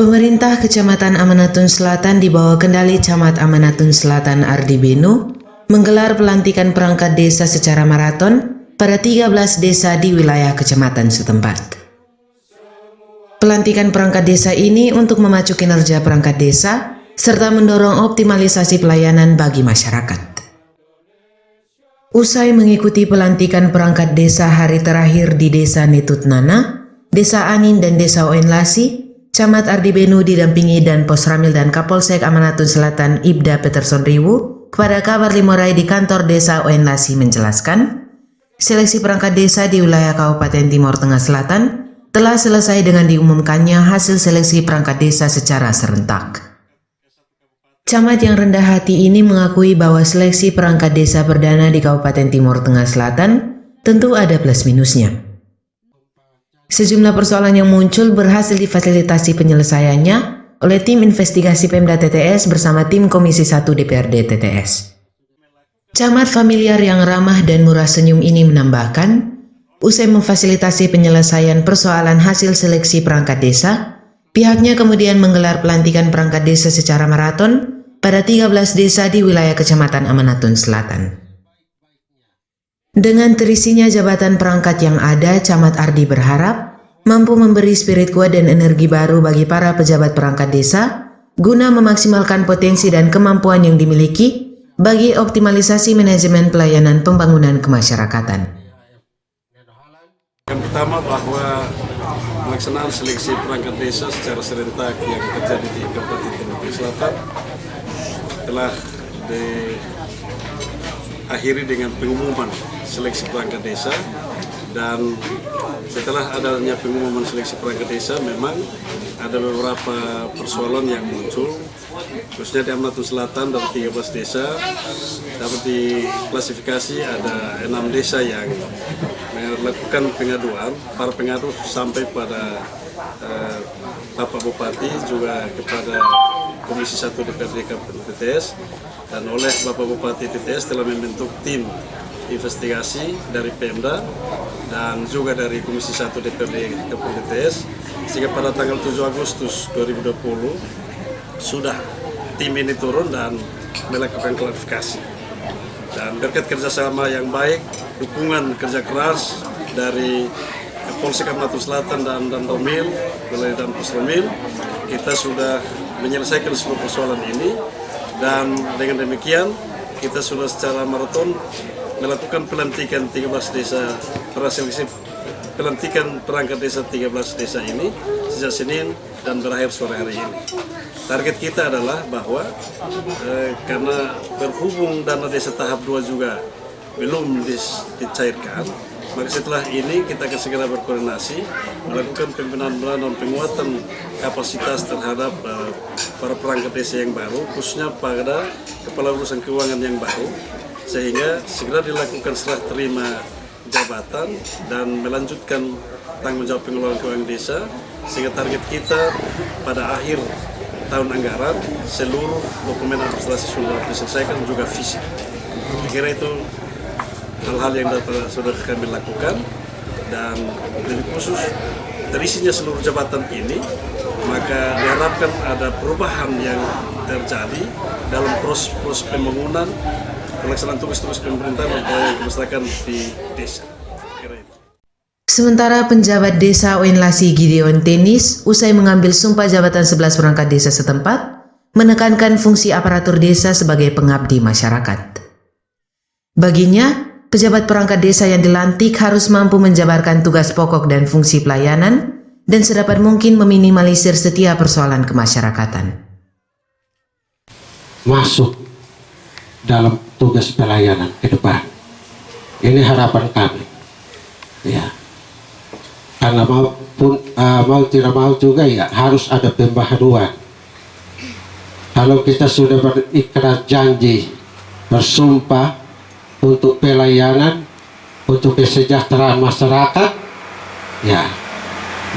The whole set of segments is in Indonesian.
Pemerintah Kecamatan Amanatun Selatan di bawah kendali Camat Amanatun Selatan Ardi Benu menggelar pelantikan perangkat desa secara maraton pada 13 desa di wilayah kecamatan setempat. Pelantikan perangkat desa ini untuk memacu kinerja perangkat desa serta mendorong optimalisasi pelayanan bagi masyarakat. Usai mengikuti pelantikan perangkat desa hari terakhir di Desa Nitutnana, Desa Anin dan Desa Oenlasi, Camat Ardi Benu didampingi dan Posramil dan Kapolsek Amanatun Selatan Ibda Peterson Riwu kepada kabar Limorai di kantor Desa Oenlasi menjelaskan, seleksi perangkat desa di wilayah Kabupaten Timur Tengah Selatan telah selesai dengan diumumkannya hasil seleksi perangkat desa secara serentak. Camat yang rendah hati ini mengakui bahwa seleksi perangkat desa perdana di Kabupaten Timur Tengah Selatan tentu ada plus minusnya. Sejumlah persoalan yang muncul berhasil difasilitasi penyelesaiannya oleh tim investigasi Pemda TTS bersama tim Komisi 1 DPRD TTS. Camat familiar yang ramah dan murah senyum ini menambahkan, usai memfasilitasi penyelesaian persoalan hasil seleksi perangkat desa, pihaknya kemudian menggelar pelantikan perangkat desa secara maraton pada 13 desa di wilayah Kecamatan Amanatun Selatan. Dengan terisinya jabatan perangkat yang ada, Camat Ardi berharap mampu memberi spirit kuat dan energi baru bagi para pejabat perangkat desa guna memaksimalkan potensi dan kemampuan yang dimiliki bagi optimalisasi manajemen pelayanan pembangunan kemasyarakatan. Yang pertama bahwa pelaksanaan seleksi perangkat desa secara serentak yang terjadi di Kabupaten Timur Tengah Selatan telah diakhiri dengan pengumuman seleksi perangkat desa, dan setelah adanya pengumuman seleksi perangkat desa memang ada beberapa persoalan yang muncul, khususnya di Amanatun Selatan dari 13 desa dapat diklasifikasi ada 6 desa yang melakukan pengaduan. Para pengadu sampai pada Bapak Bupati juga kepada Komisi 1 DPRD Kabupaten TTS, dan oleh Bapak Bupati TTS telah membentuk tim investigasi dari Pemda dan juga dari Komisi 1 DPRD Kabupaten TTS, sehingga pada tanggal 7 Agustus 2020 sudah tim ini turun dan melakukan klarifikasi. Dan berkat kerjasama yang baik, dukungan kerja keras dari Polsek Amanatun Selatan dan Romil, mulai dan Posramil, kita sudah menyelesaikan semua persoalan ini, dan dengan demikian kita sudah secara maraton melakukan pelantikan 13 desa, pelantikan perangkat desa 13 desa ini sejak Senin dan berakhir sore hari ini. Target kita adalah bahwa karena berhubung dana desa tahap 2 juga belum dicairkan, maka setelah ini kita akan segera berkoordinasi melakukan pembenahan dan penguatan kapasitas terhadap para perangkat desa yang baru, khususnya pada kepala urusan keuangan yang baru, sehingga segera dilakukan serah terima jabatan dan melanjutkan tanggung jawab pengelolaan keuangan desa, sehingga target kita pada akhir tahun anggaran seluruh dokumen administrasi sudah diselesaikan, juga visi. Saya kira itu hal-hal yang sudah kami lakukan, dan lebih khusus terisinya seluruh jabatan ini, maka diharapkan ada perubahan yang terjadi dalam proses pembangunan, pelaksanaan tugas-tugas pemerintahan dan pelayanan kemasyarakatan di desa. Sementara penjabat desa Oenlasi Gideon Tenis usai mengambil sumpah jabatan 11 perangkat desa setempat, menekankan fungsi aparatur desa sebagai pengabdi masyarakat. Baginya, pejabat perangkat desa yang dilantik harus mampu menjabarkan tugas pokok dan fungsi pelayanan dan sedapat mungkin meminimalisir setiap persoalan kemasyarakatan. Masuk dalam tugas pelayanan ke depan. Ini harapan kami. Ya. Karena mau tidak mau juga ya harus ada pembaharuan. Kalau kita sudah berikrar janji, bersumpah untuk pelayanan, untuk kesejahteraan masyarakat, ya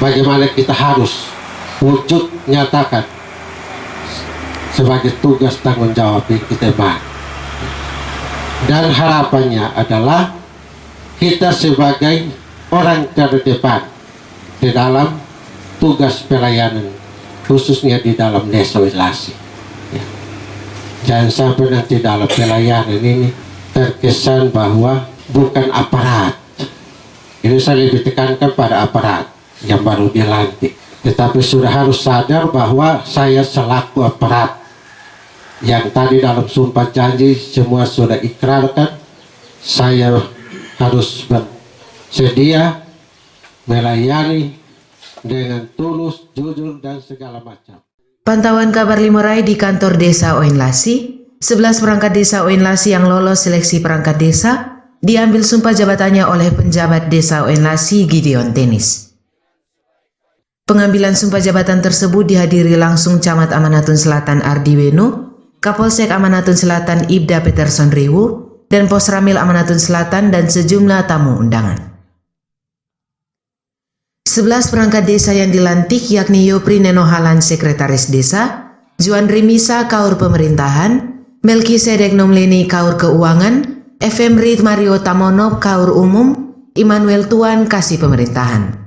bagaimana kita harus wujud nyatakan sebagai tugas tanggung jawab yang kita bagi. Dan harapannya adalah kita sebagai orang terdepan di dalam tugas pelayanan khususnya di dalam desa Oenlasi. Ya. Jangan sampai nanti dalam pelayanan ini terkesan bahwa bukan aparat. Ini saya lebih tekankan pada aparat yang baru dilantik. Tetapi sudah harus sadar bahwa saya selaku aparat yang tadi dalam sumpah janji semua sudah ikrarkan, saya harus bersedia melayani dengan tulus, jujur, dan segala macam. Pantauan kabar Limurai di kantor desa Oenlasi, 11 perangkat desa Oenlasi yang lolos seleksi perangkat desa diambil sumpah jabatannya oleh penjabat desa Oenlasi Gideon Tenis. Pengambilan sumpah jabatan tersebut dihadiri langsung Camat Amanatun Selatan Ardi Benu, Kapolsek Amanatun Selatan Ibda Peterson Riwu, dan Posramil Amanatun Selatan dan sejumlah tamu undangan. 11 perangkat desa yang dilantik yakni Yopri Nenohalan Sekretaris Desa, Juan Rimisa Kaur Pemerintahan, Melkisedek Nomleni Kaur Keuangan, FM Rit Mario Tamonop Kaur Umum, Immanuel Tuan Kasih Pemerintahan.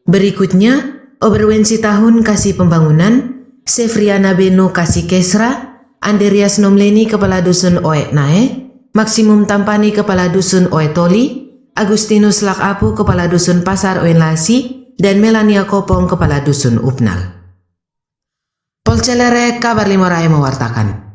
Berikutnya, Oberwensi Tahun Kasih Pembangunan, Sefriana Benu Kasih Kesra, Anderias Nomleni Kepala Dusun Oe Nae, Maksimum Tampani Kepala Dusun Oe Toli, Agustinus Lakapu Kepala Dusun Pasar Oenlasi, dan Melania Kopong Kepala Dusun Upnal. Polcelere Kabar Limurai mewartakan.